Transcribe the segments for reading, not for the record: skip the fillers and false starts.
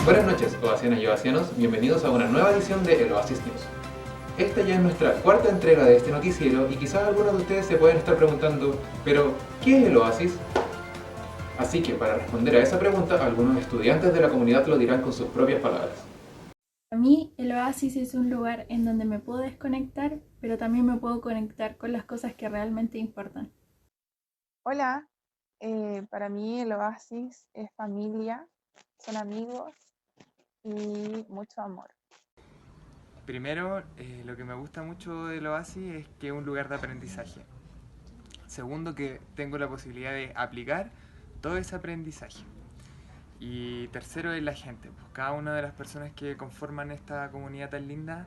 Buenas noches, ovacianas y ovacianos, bienvenidos a una nueva edición de El Oasis News. Esta ya es nuestra cuarta entrega de este noticiero y quizás algunos de ustedes se pueden estar preguntando, pero ¿qué es el Oasis? Así que para responder a esa pregunta, algunos estudiantes de la comunidad lo dirán con sus propias palabras. Para mí, el oasis es un lugar en donde me puedo desconectar, pero también me puedo conectar con las cosas que realmente importan. Hola, para mí el oasis es familia, son amigos y mucho amor. Primero, lo que me gusta mucho del Oasis es que es un lugar de aprendizaje. Segundo, que tengo la posibilidad de aplicar todo ese aprendizaje. Y tercero es la gente. Pues cada una de las personas que conforman esta comunidad tan linda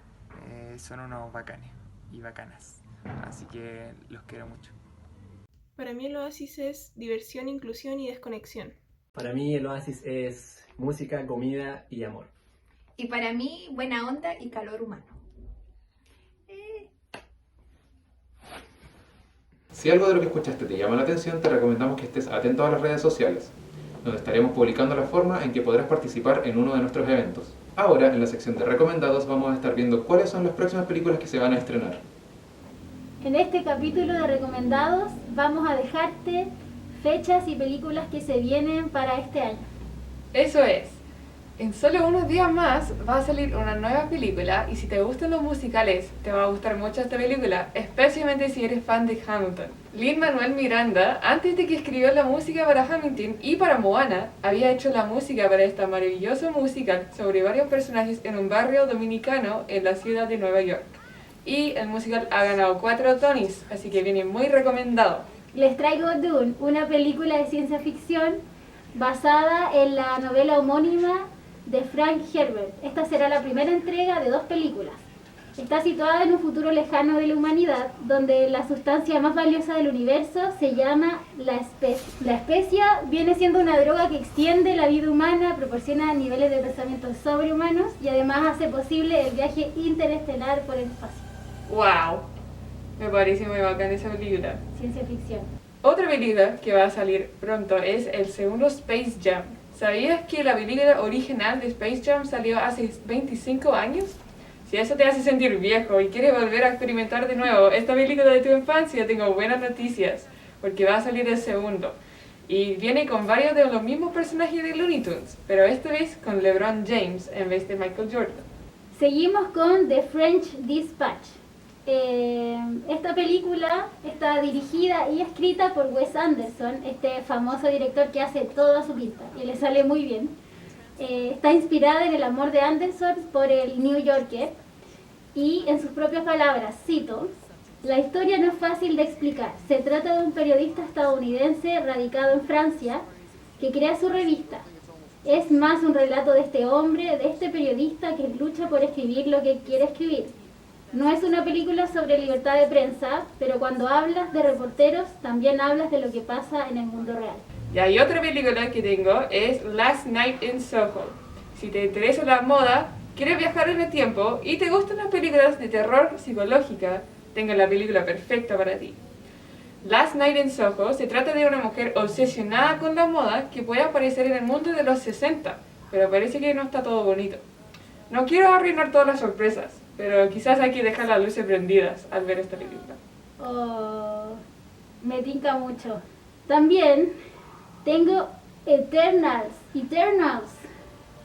son unos bacanes y bacanas. Así que los quiero mucho. Para mí el oasis es diversión, inclusión y desconexión. Para mí el oasis es música, comida y amor. Y para mí, buena onda y calor humano. Si algo de lo que escuchaste te llama la atención, te recomendamos que estés atento a las redes sociales, donde estaremos publicando la forma en que podrás participar en uno de nuestros eventos. Ahora, en la sección de recomendados, vamos a estar viendo cuáles son las próximas películas que se van a estrenar. En este capítulo de recomendados vamos a dejarte fechas y películas que se vienen para este año. Eso es. En solo unos días más va a salir una nueva película y si te gustan los musicales te va a gustar mucho esta película, especialmente si eres fan de Hamilton. Lin-Manuel Miranda, antes de que escribió la música para Hamilton y para Moana, había hecho la música para esta maravillosa musical sobre varios personajes en un barrio dominicano en la ciudad de Nueva York. Y el musical ha ganado 4 Tonys, así que viene muy recomendado. Les traigo Dune, una película de ciencia ficción basada en la novela homónima de Frank Herbert. Esta será la primera entrega de 2 películas. Está situada en un futuro lejano de la humanidad, donde la sustancia más valiosa del universo se llama la especia. La especia viene siendo una droga que extiende la vida humana, proporciona niveles de pensamiento sobrehumanos y además hace posible el viaje interestelar por el espacio. ¡Wow! Me parece muy bacán esa película. Ciencia ficción. Otra película que va a salir pronto es el segundo Space Jam. ¿Sabías que la película original de Space Jam salió hace 25 años? Si eso te hace sentir viejo y quieres volver a experimentar de nuevo esta película de tu infancia, tengo buenas noticias, porque va a salir el segundo. Y viene con varios de los mismos personajes de Looney Tunes, pero esta vez con LeBron James en vez de Michael Jordan. Seguimos con The French Dispatch. Esta película está dirigida y escrita por Wes Anderson, este famoso director que hace todo a su pinta y le sale muy bien. Está inspirada en el amor de Anderson por el New Yorker y en sus propias palabras, cito: "La historia no es fácil de explicar. Se trata de un periodista estadounidense radicado en Francia que crea su revista. Es más un relato de este hombre, de este periodista que lucha por escribir lo que quiere escribir. No es una película sobre libertad de prensa, pero cuando hablas de reporteros, también hablas de lo que pasa en el mundo real". Y hay otra película que tengo, es Last Night in Soho. Si te interesa la moda, quieres viajar en el tiempo y te gustan las películas de terror psicológica, tengo la película perfecta para ti. Last Night in Soho se trata de una mujer obsesionada con la moda que puede aparecer en el mundo de los 60, pero parece que no está todo bonito. No quiero arruinar todas las sorpresas, pero quizás hay que dejar las luces prendidas al ver esta película. Oh, me tinca mucho. También tengo Eternals.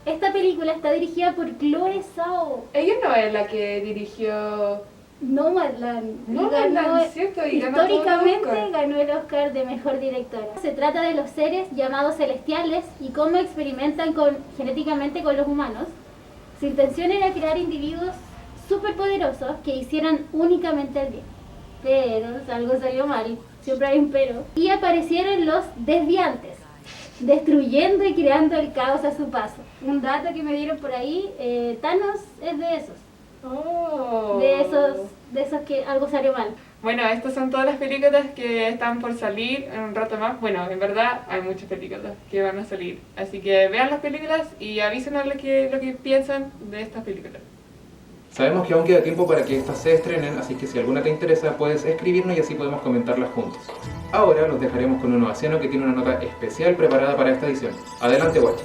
Esta película está dirigida por Chloe Zhao. Ella no es la que dirigió Nomadland. Nomadland, ¿cierto? Y ganó todo el históricamente Oscar. ganó el Oscar de Mejor Directora. Se trata de los seres llamados celestiales y cómo experimentan genéticamente con los humanos. Su intención era crear individuos superpoderosos que hicieran únicamente el bien. Pero algo salió mal, siempre hay un pero. Y aparecieron los desviantes, destruyendo y creando el caos a su paso. Un dato que me dieron por ahí, Thanos es de esos. Oh. De esos que algo salió mal. Bueno, estas son todas las películas que están por salir en un rato más. Bueno, en verdad hay muchas películas que van a salir. Así que vean las películas y avísenos lo que piensan de estas películas. Sabemos que aún queda tiempo para que estas se estrenen, así que si alguna te interesa puedes escribirnos y así podemos comentarlas juntos. Ahora los dejaremos con un ovaciano que tiene una nota especial preparada para esta edición. Adelante, Guachi.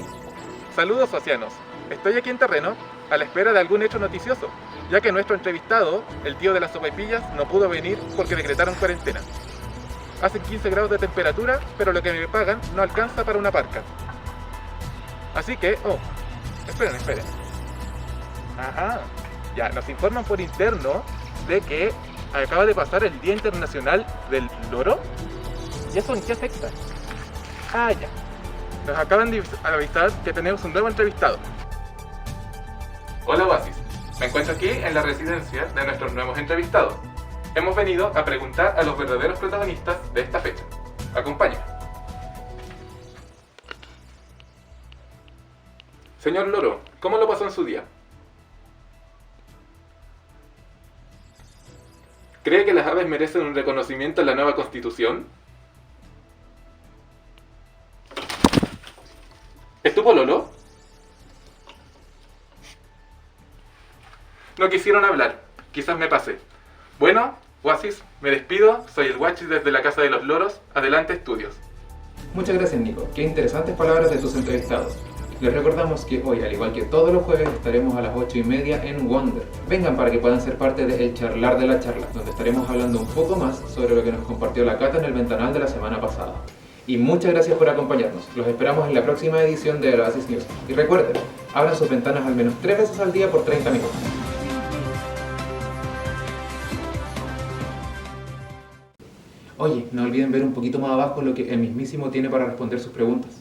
Saludos, oceanos. Estoy aquí en terreno a la espera de algún hecho noticioso, ya que nuestro entrevistado, el tío de las sopaipillas, no pudo venir porque decretaron cuarentena. Hacen 15 grados de temperatura, pero lo que me pagan no alcanza para una parca. Así que... Oh, esperen. Ajá, ya, nos informan por interno de que acaba de pasar el Día Internacional del Loro. ¿Y eso en qué afecta? Ah, ya. Nos acaban de avisar que tenemos un nuevo entrevistado. Hola Oasis, me encuentro aquí en la residencia de nuestros nuevos entrevistados. Hemos venido a preguntar a los verdaderos protagonistas de esta fecha. Acompáñenme. Señor Loro, ¿cómo lo pasó en su día? ¿Cree que las aves merecen un reconocimiento en la nueva Constitución? ¿Es tu pololo? No quisieron hablar, quizás me pasé. Bueno, Oasis, me despido, soy el Guachis desde la Casa de los Loros, adelante estudios. Muchas gracias Nico, qué interesantes palabras de tus entrevistados. Les recordamos que hoy, al igual que todos los jueves, estaremos a las 8:30 en Wonder. Vengan para que puedan ser parte de El Charlar de la Charla, donde estaremos hablando un poco más sobre lo que nos compartió la Cata en el ventanal de la semana pasada. Y muchas gracias por acompañarnos. Los esperamos en la próxima edición de Oasis News. Y recuerden, abran sus ventanas al menos 3 veces al día por 30 minutos. Oye, no olviden ver un poquito más abajo lo que el mismísimo tiene para responder sus preguntas.